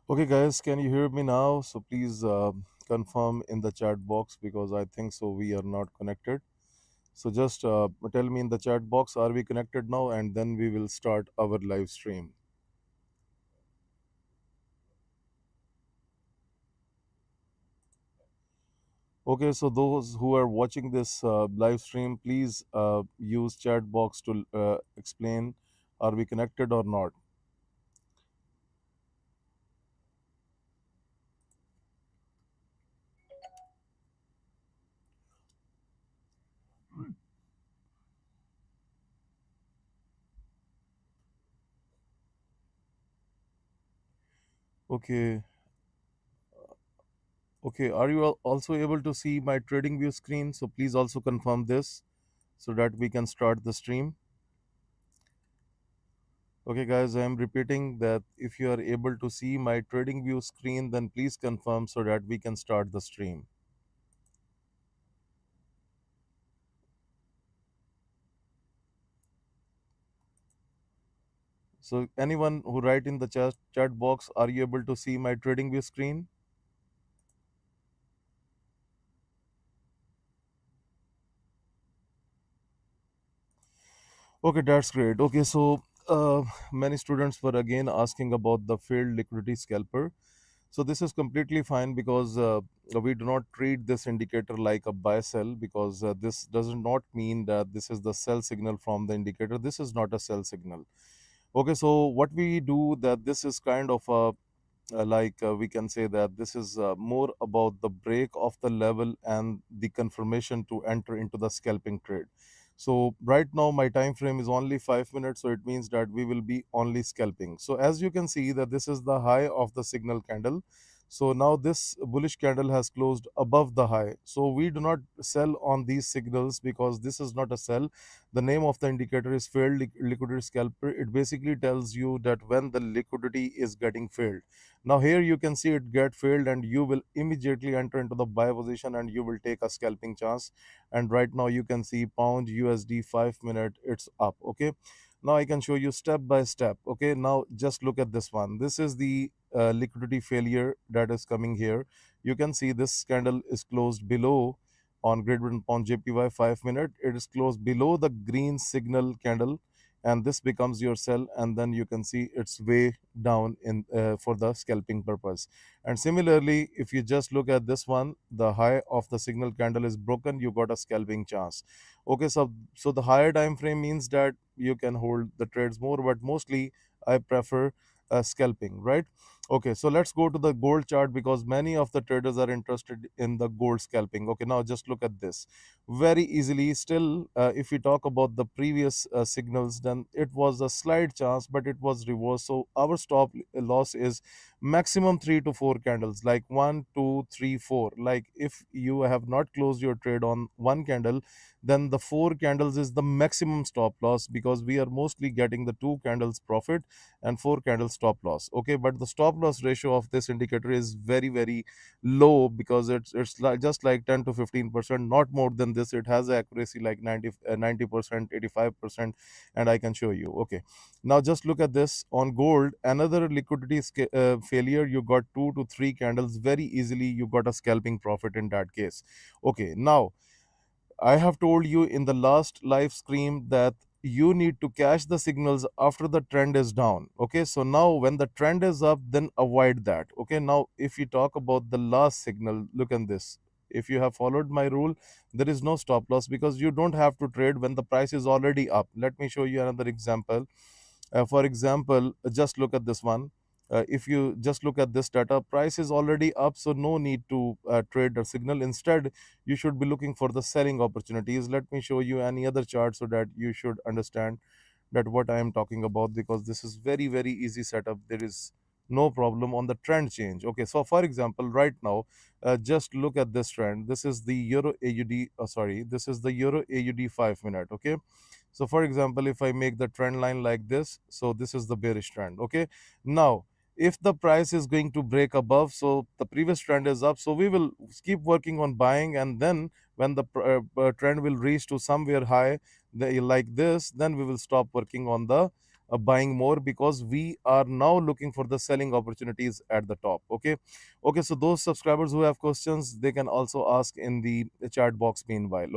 Okay, guys, can you hear me now? So please confirm in the chat box because I think so we are not connected. So just tell me in the chat box, are we connected now? And then we will start our live stream. Okay, so those who are watching this live stream, please use chat box to explain, are we connected or not? Okay, okay. Are you also able to see my trading view screen? So please also confirm this so that we can start the stream. Okay, guys, I am repeating that if you are able to see my trading view screen, then please confirm so that we can start the stream. So, anyone who write in the chat box, are you able to see my trading view screen? Okay, that's great. Okay, so many students were again asking about the failed liquidity scalper. So this is completely fine because we do not treat this indicator like a buy sell because this does not mean that this is the sell signal from the indicator. This is not a sell signal. Okay, so what we do that this is kind of a we can say that this is more about the break of the level and the confirmation to enter into the scalping trade. So right now my time frame is only 5 minutes, so it means that we will be only scalping. So as you can see that this is the high of the signal candle. So now this bullish candle has closed above the high, so we do not sell on these signals because this is not a sell. The name of the indicator is failed liquidity scalper. It basically tells you that when the liquidity is getting failed. Now here you can see it get failed and you will immediately enter into the buy position and you will take a scalping chance. And right now you can see pound USD 5 minute, it's up. Okay, now I can show you step by step. Okay, now just look at this one. This is the liquidity failure that is coming here. You can see this candle is closed below on Great Britain pound JPY 5 minute. It is closed below the green signal candle, and this becomes your sell, and then you can see it's way down in for the scalping purpose. And similarly, if you just look at this one, the high of the signal candle is broken, you got a scalping chance. Okay, so the higher time frame means that you can hold the trades more, but mostly I prefer scalping, right? Okay, so let's go to the gold chart because many of the traders are interested in the gold scalping. Okay, now just look at this very easily. Still, if we talk about the previous signals, then it was a slight chance, but it was reversed. So our stop loss is maximum 3 to 4 candles, like 1 2 3 4. Like if you have not closed your trade on one candle, then the 4 candles is the maximum stop loss because we are mostly getting the 2 candles profit and 4 candles stop loss. Okay, but the stop loss ratio of this indicator is very low because it's like just like 10 to 15%, not more than this. It has accuracy like 90%, 85%, and I can show you. Okay, now just look at this on gold. Another liquidity failure, you got 2 to 3 candles very easily, you got a scalping profit in that case. Okay, now I have told you in the last live stream that you need to catch the signals after the trend is down. Okay, so now when the trend is up, then avoid that. Okay, now if you talk about the last signal, look at this. If you have followed my rule, there is no stop loss because you don't have to trade when the price is already up. Let me show you another example. For example, just look at this one. If you just look at this data, price is already up, so no need to trade the signal. Instead, you should be looking for the selling opportunities. Let me show you any other chart so that you should understand that what I am talking about, because this is very easy setup. There is no problem on the trend change. Okay, so for example, right now, just look at this trend. This is the Euro AUD. Sorry, this is the Euro AUD 5 minute. Okay, so for example, if I make the trend line like this, so this is the bearish trend. Okay, now if the price is going to break above, so the previous trend is up, so we will keep working on buying, and then when the trend will reach to somewhere high like this, then we will stop working on the buying more because we are now looking for the selling opportunities at the top. Okay, so those subscribers who have questions, they can also ask in the chat box meanwhile.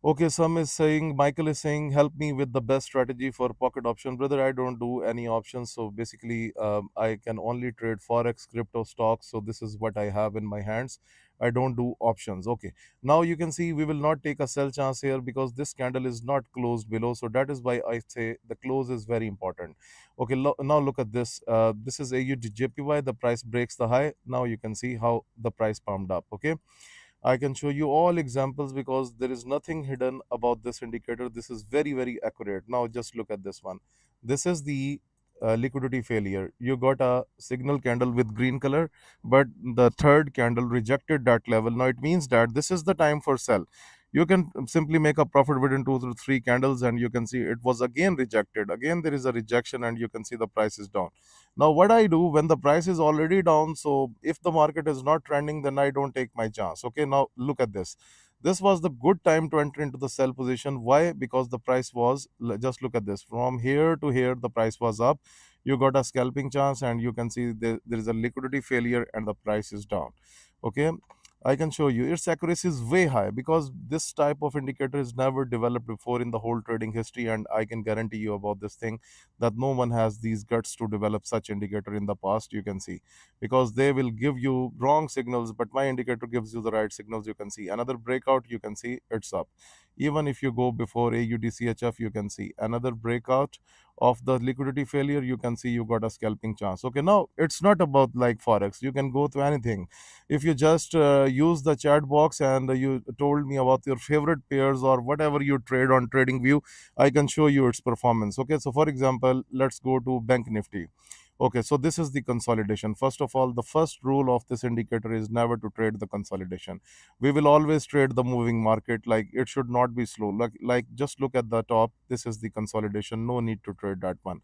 Okay, some is saying, Michael is saying, help me with the best strategy for pocket option. Brother, I don't do any options. So basically, I can only trade Forex, crypto stocks. So this is what I have in my hands. I don't do options. Okay, now you can see we will not take a sell chance here because this candle is not closed below. So that is why I say the close is very important. Okay, now look at this. This is AUDJPY. The price breaks the high. Now you can see how the price pumped up. Okay, I can show you all examples because there is nothing hidden about this indicator. This is very, very accurate. Now, just look at this one. This is the liquidity failure. You got a signal candle with green color, but the third candle rejected that level. Now, it means that this is the time for sell. You can simply make a profit within 2 to 3 candles, and you can see it was again rejected. Again, there is a rejection, and you can see the price is down. Now, what I do when the price is already down, so if the market is not trending, then I don't take my chance. Okay, now look at this. This was the good time to enter into the sell position. Why? Because the price was, just look at this, from here to here, the price was up. You got a scalping chance, and you can see there is a liquidity failure, and the price is down. Okay, I can show you its accuracy is way high because this type of indicator is never developed before in the whole trading history, and I can guarantee you about this thing that no one has these guts to develop such indicator in the past. You can see because they will give you wrong signals, but my indicator gives you the right signals. You can see another breakout, you can see it's up. Even if you go before AUDCHF, you can see another breakout of the liquidity failure. You can see you got a scalping chance. Okay, now it's not about like Forex. You can go to anything. If you just use the chat box and you told me about your favorite pairs or whatever you trade on TradingView, I can show you its performance. Okay, so for example, let's go to Bank Nifty. Okay, so this is the consolidation. First of all, the first rule of this indicator is never to trade the consolidation. We will always trade the moving market. Like it should not be slow. Like just look at the top. This is the consolidation. No need to trade that one.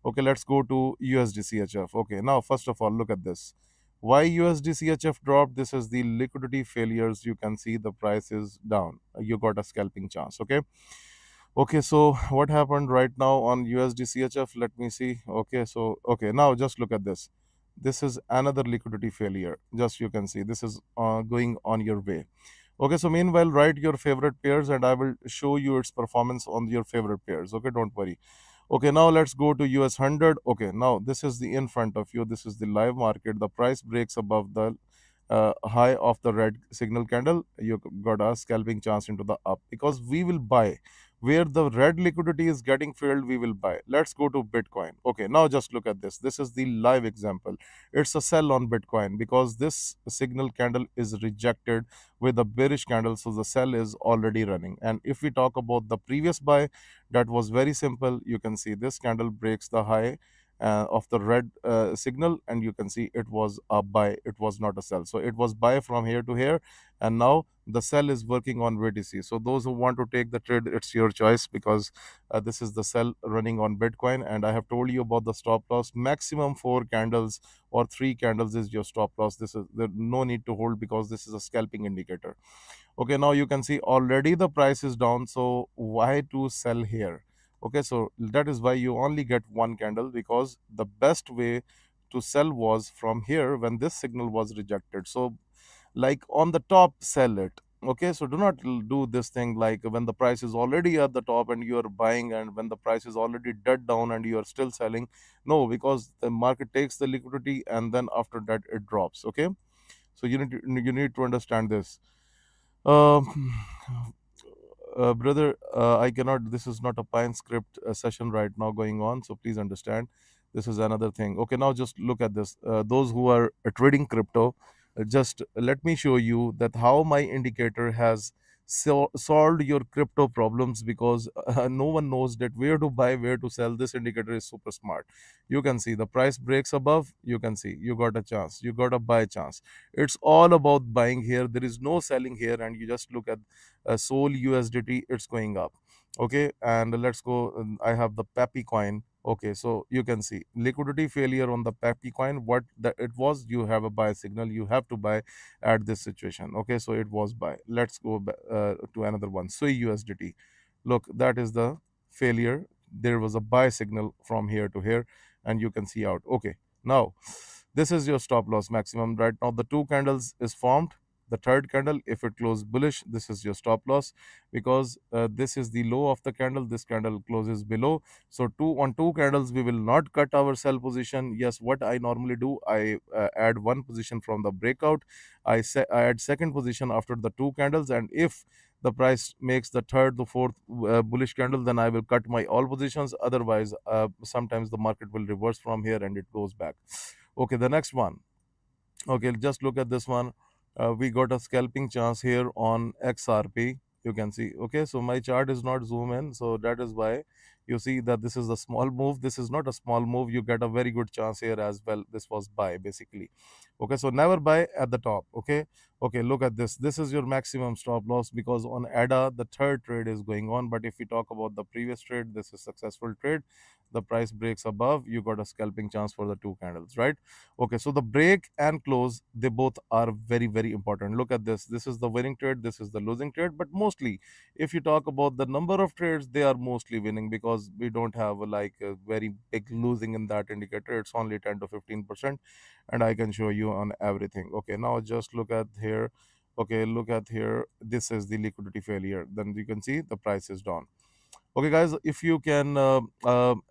Okay, let's go to USDCHF. Okay, now first of all, look at this. Why USDCHF dropped? This is the liquidity failures. You can see the price is down. You got a scalping chance. Okay, so what happened right now on USDCHF? Let me see. Okay, now just look at this. This is another liquidity failure. Just you can see this is going on your way. Okay, so meanwhile, write your favorite pairs and I will show you its performance on your favorite pairs. Okay, don't worry. Okay, now let's go to US 100. Okay, now this is the in front of you. This is the live market. The price breaks above the high of the red signal candle. You got a scalping chance into the up because we will buy where the red liquidity is getting filled. We will buy. Let's go to Bitcoin. Okay, now just look at this. This is the live example. It's a sell on Bitcoin because this signal candle is rejected with a bearish candle, so the sell is already running. And if we talk about the previous buy, that was very simple. You can see this candle breaks the high of the red signal, and you can see it was a buy. It was not a sell. So it was buy from here to here, and now the sell is working on VTC. So those who want to take the trade, it's your choice because this is the sell running on Bitcoin. And I have told you about the stop loss. Maximum 4 candles or 3 candles is your stop loss. This is there no need to hold because this is a scalping indicator. Okay, now you can see already the price is down, so why to sell here? Okay, so that is why you only get 1 candle because the best way to sell was from here when this signal was rejected. So like on the top, sell it. Okay, so do not do this thing like when the price is already at the top and you are buying, and when the price is already dead down and you are still selling. No, because the market takes the liquidity and then after that it drops. Okay, so you need to understand this. um, Brother, I cannot. This is not a Pine script session right now going on, so please understand. This is another thing. Okay, now just look at this. Those who are trading crypto, just let me show you that how my indicator has solved your crypto problems because no one knows that where to buy, where to sell. This indicator is super smart. You can see the price breaks above. You can see you got a chance. You got a buy chance. It's all about buying here. There is no selling here, and you just look at Sol USDT, it's going up. Okay, and let's go. I have the Peppy coin. Okay, so you can see liquidity failure on the Peppy coin. What that it was, you have a buy signal. You have to buy at this situation. Okay, so it was buy. Let's go to another one. So USDT. Look, that is the failure. there was a buy signal from here to here, and you can see out. Okay, now this is your stop loss maximum. Right now the two candles is formed. The third candle, if it closed bullish, this is your stop loss, because this is the low of the candle. This candle closes below, so two candles we will not cut our sell position. Yes, what I normally do, I add one position from the breakout. I add second position after the two candles, and if the price makes the third, the fourth bullish candle, then I will cut my all positions. Otherwise, sometimes the market will reverse from here and it goes back. Okay, the next one. Okay, just look at this one. We got a scalping chance here on XRP. You can see. Okay, so my chart is not zoom in, so that is why you see that this is a small move. This is not a small move. You get a very good chance here as well. This was buy basically. Okay, so never buy at the top. Okay, okay, look at this. This is your maximum stop loss, because on ADA the third trade is going on. But if we talk about the previous trade, this is successful trade. The price breaks above, you got a scalping chance for the two candles, right? Okay, so the break and close, they both are very, very important. Look at this. This is the winning trade, this is the losing trade. But mostly, if you talk about the number of trades, they are mostly winning, because we don't have like a very big losing in that indicator. It's only 10 to 15%, and I can show you on everything. Okay, now just look at here. Okay, look at here. This is the liquidity failure. Then you can see the price is down. Okay, guys, if you can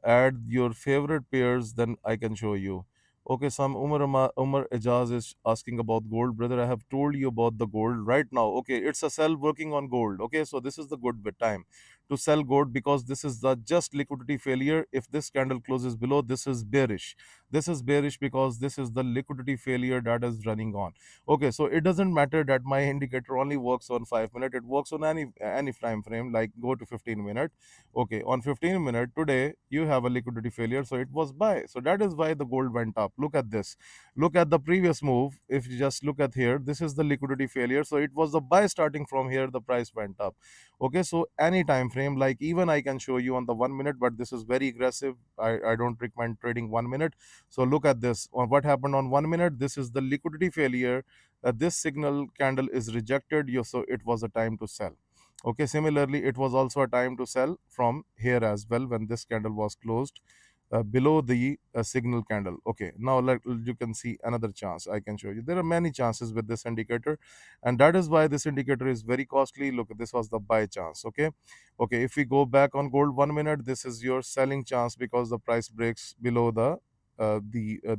add your favorite pairs, then I can show you. Okay, some Umar Ejaz is asking about gold. Brother, I have told you about the gold right now. Okay, it's a sell working on gold. Okay, so this is the good bit time to sell gold, because this is the just liquidity failure. If this candle closes below, this is bearish. This is bearish because this is the liquidity failure that is running on. Okay, so it doesn't matter that my indicator only works on 5 minutes. It works on any time frame, like go to 15 minutes. Okay, on 15 minute today you have a liquidity failure, so it was buy. So that is why the gold went up. Look at this. Look at the previous move. If you just look at here, this is the liquidity failure, so it was the buy. Starting from here, the price went up. Okay, so any time frame, like even I can show you on the 1 minute, but this is very aggressive. I don't recommend trading 1 minute. So look at this. On what happened on 1 minute, this is the liquidity failure. This signal candle is rejected you, so it was a time to sell. Okay, similarly, it was also a time to sell from here as well, when this candle was closed below the signal candle. Okay, now like you can see another chance. I can show you there are many chances with this indicator, and that is why this indicator is very costly. Look, this was the buy chance. Okay, okay, if we go back on gold 1 minute, this is your selling chance, because the price breaks below the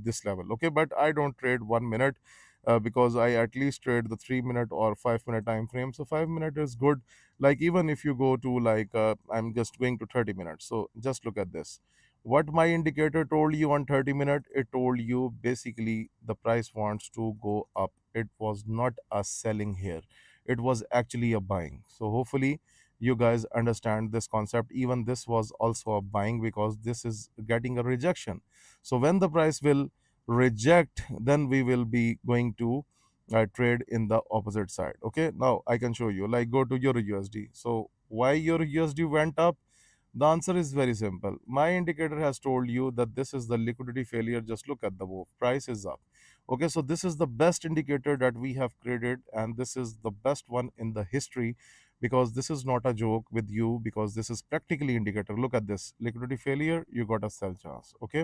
this level. Okay, but I don't trade 1 minute, because I at least trade the 3 minute or 5 minute time frame. So 5 minute is good. Like even if you go to like I'm just going to 30 minutes. So just look at this. What my indicator told you on 30 minute, it told you basically the price wants to go up. It was not a selling here, it was actually a buying. So hopefully you guys understand this concept. Even this was also a buying, because this is getting a rejection. So when the price will reject, then we will be going to trade in the opposite side. Okay, now I can show you, like go to your USD. So why your USD went up? The answer is very simple. My indicator has told you that this is the liquidity failure. Just look at the move, price is up. Okay, so this is the best indicator that we have created, and this is the best one in the history, because this is not a joke with you, because this is practically indicator. Look at this liquidity failure, you got a sell chance. Okay,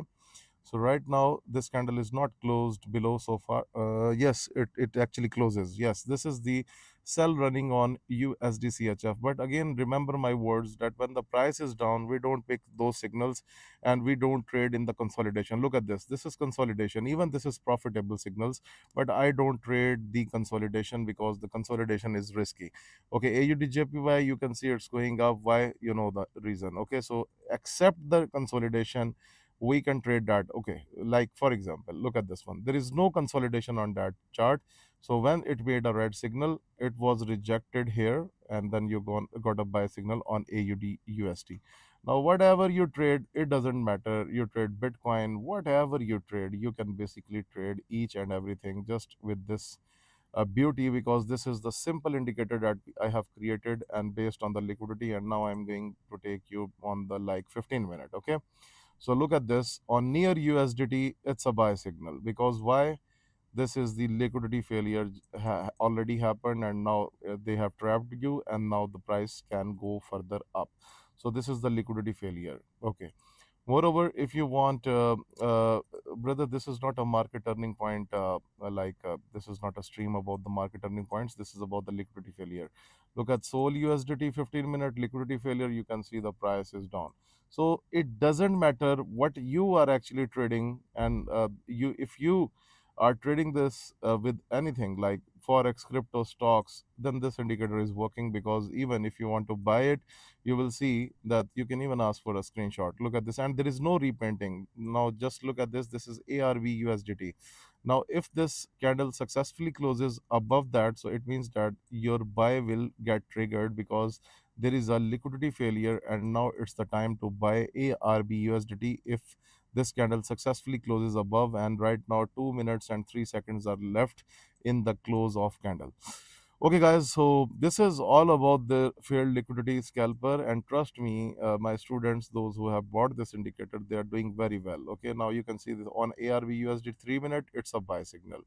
so right now this candle is not closed below so far. Yes, it actually closes. Yes, this is the sell running on USDCHF. But again, remember my words that when the price is down, we don't pick those signals, and we don't trade in the consolidation. Look at this. This is consolidation. Even this is profitable signals, but I don't trade the consolidation, because the consolidation is risky. Okay, AUDJPY, you can see it's going up. Why? You know the reason. Okay, so accept the consolidation, we can trade that. Okay, like for example, look at this one. There is no consolidation on that chart. So when it made a red signal, it was rejected here, and then you got a buy signal on AUD USD. Now whatever you trade, it doesn't matter. You trade Bitcoin, whatever you trade, you can basically trade each and everything just with this beauty, because this is the simple indicator that I have created, and based on the liquidity. And now I'm going to take you on the like 15 minute. Okay, so look at this. On near USDT, it's a buy signal, because why? This is the liquidity failure already happened, and now they have trapped you, and now the price can go further up. So this is the liquidity failure. Okay. Moreover, if you want, brother, this is not a market turning point. This is not a stream about the market turning points. This is about the liquidity failure. Look at Sol USDT 15-minute liquidity failure. You can see the price is down. So it doesn't matter what you are actually trading, and you if you are trading this with anything like forex, crypto, stocks, then this indicator is working, because even if you want to buy it, you will see that you can even ask for a screenshot. Look at this, and there is no repainting. Now just look at this. This is ARV USDT. Now if this candle successfully closes above that, so it means that your buy will get triggered, because there is a liquidity failure, and now it's the time to buy ARB USDT if this candle successfully closes above. And right now 2 minutes and 3 seconds are left in the close of candle. Okay, guys, so this is all about the failed liquidity scalper, and trust me, my students, those who have bought this indicator, they are doing very well. Okay, now you can see this on ARV USD 3 minute, it's a buy signal.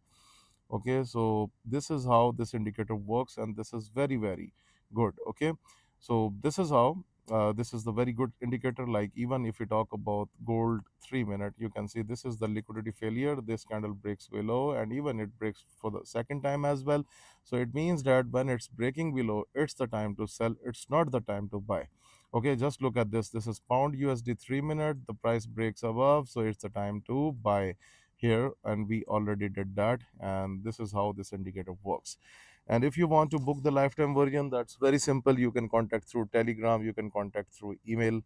Okay, so this is how this indicator works, and this is very, very good. Okay, so this is how this is the very good indicator. Like, even if we talk about gold 3 minute, you can see this is the liquidity failure. This candle breaks below, and even it breaks for the second time as well. So it means that when it's breaking below, it's the time to sell, it's not the time to buy. Okay, just look at this. This is pound USD 3 minute, the price breaks above, so it's the time to buy here, and we already did that. And this is how this indicator works. And if you want to book the lifetime version, that's very simple. You can contact through Telegram, you can contact through email,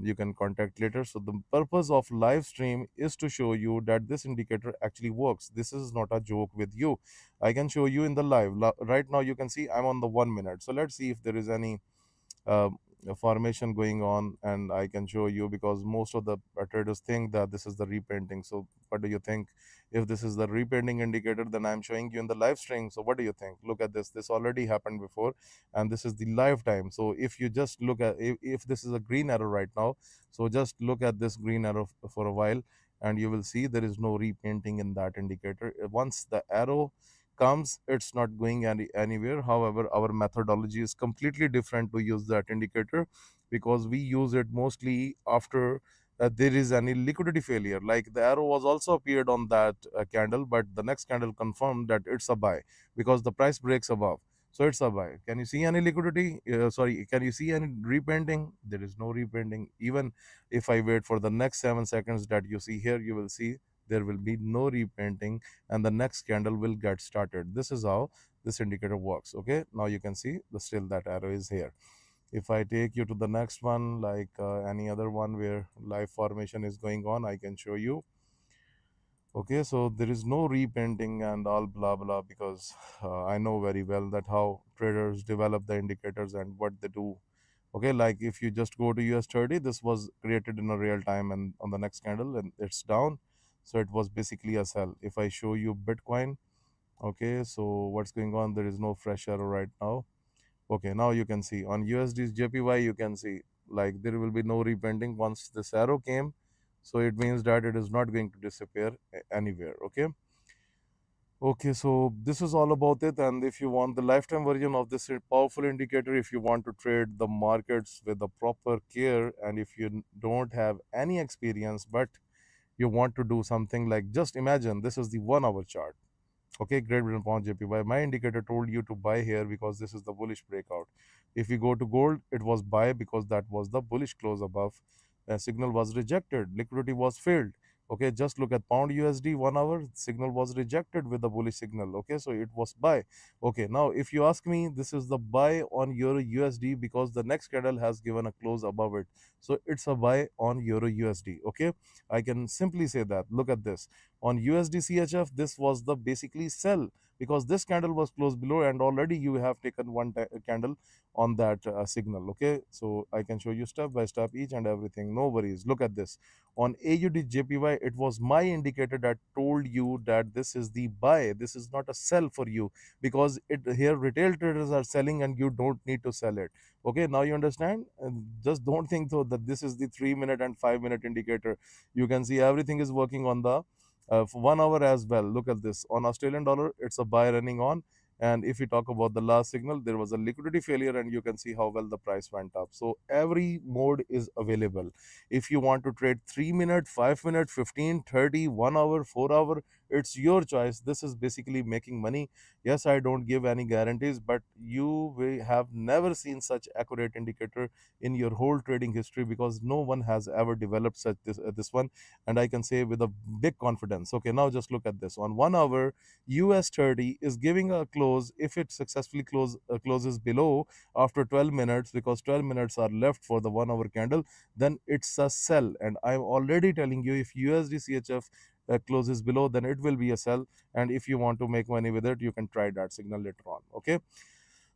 you can contact later. So the purpose of live stream is to show you that this indicator actually works. This is not a joke with you. I can show you in the live. Right now you can see I'm on the 1 minute. So let's see if there is any uh, formation going on, and I can show you, because most of the traders think that this is the repainting. So what do you think? If this is the repainting indicator, then I'm showing you in the live stream. So what do you think? Look at this. This already happened before, and this is the lifetime. So if you just look at, if this is a green arrow right now, so just look at this green arrow for a while, and you will see there is no repainting in that indicator. Once the arrow comes, it's not going anywhere. However, our methodology is completely different to use that indicator, because we use it mostly after there is any liquidity failure. Like, the arrow was also appeared on that candle, but the next candle confirmed that it's a buy, because the price breaks above, so it's a buy. Can you see any liquidity? Sorry, can you see any repainting? There is no repainting. Even if I wait for the next 7 seconds that you see here, you will see there will be no repainting, and the next candle will get started. This is how this indicator works. Okay, now you can see the still that arrow is here. If I take you to the next one, like any other one where live formation is going on, I can show you. Okay, so there is no repainting and all blah blah, because I know very well that how traders develop the indicators and what they do. Okay, like if you just go to US 30, this was created in a real time, and on the next candle and it's down, so it was basically a sell. If I show you Bitcoin, okay, so what's going on? There is no fresh arrow right now. Okay, now you can see on USD's JPY, you can see like there will be no repainting once this arrow came, so it means that it is not going to disappear anywhere. Okay, okay, so this is all about it. And if you want the lifetime version of this powerful indicator, if you want to trade the markets with the proper care, and if you don't have any experience but you want to do something, like, just imagine this is the 1 hour chart. Okay, Great Britain pound JPY. My indicator told you to buy here because this is the bullish breakout. If we go to gold, it was buy because that was the bullish close above. Signal was rejected. Liquidity was failed. Okay, just look at pound USD 1 hour. Signal was rejected with the bullish signal. Okay, so it was buy. Okay, now if you ask me, this is the buy on Euro USD because the next candle has given a close above it. So it's a buy on Euro USD. Okay, I can simply say that. Look at this. On USD CHF, this was the basically sell, because this candle was closed below, and already you have taken one candle on that signal. Okay, so I can show you step by step each and everything. No worries. Look at this. On AUD JPY, it was my indicator that told you that this is the buy. This is not a sell for you, because it here retail traders are selling and you don't need to sell it. Okay, now you understand. And just don't think though that this is the 3 minute and 5 minute indicator. You can see everything is working on the for 1 hour as well. Look at this. On Australian dollar, it's a buy running on, And if we talk about the last signal, there was a liquidity failure, and you can see how well the price went up. So every mode is available. If you want to trade 3 minute, 5 minute, 15, 30, 1 hour, 4 hour, it's your choice. This is basically making money. Yes, I don't give any guarantees, but you will have never seen such accurate indicator in your whole trading history, because no one has ever developed such this one. And I can say with a big confidence. Okay, now just look at this. On 1 hour, US 30 is giving a close. If it successfully closes below after 12 minutes, because 12 minutes are left for the 1 hour candle, then it's a sell. And I'm already telling you, if USD CHF closes below, then it will be a sell. And if you want to make money with it, you can try that signal later on. Okay,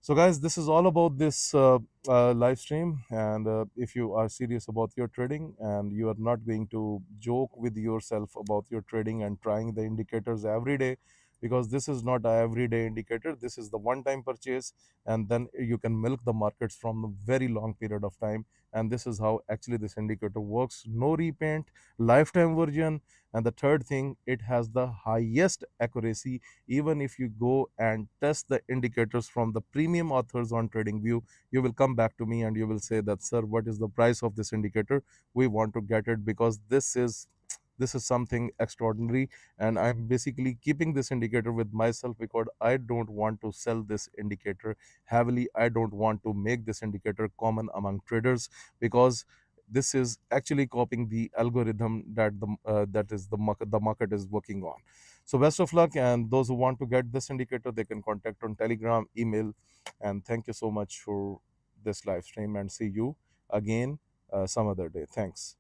so guys, this is all about this live stream. And if you are serious about your trading, and you are not going to joke with yourself about your trading and trying the indicators every day, because this is not a everyday indicator, this is the one time purchase, and then you can milk the markets from a very long period of time. And this is how actually this indicator works. No repaint, lifetime version. And the third thing, it has the highest accuracy. Even if you go and test the indicators from the premium authors on TradingView, you will come back to me and you will say that, sir, what is the price of this indicator? We want to get it, because this is something extraordinary. And I'm basically keeping this indicator with myself, because I don't want to sell this indicator heavily. I don't want to make this indicator common among traders, because this is actually copying the algorithm that the market is working on. So best of luck, and those who want to get this indicator, they can contact on Telegram, email. And thank you so much for this live stream, and see you again some other day. Thanks.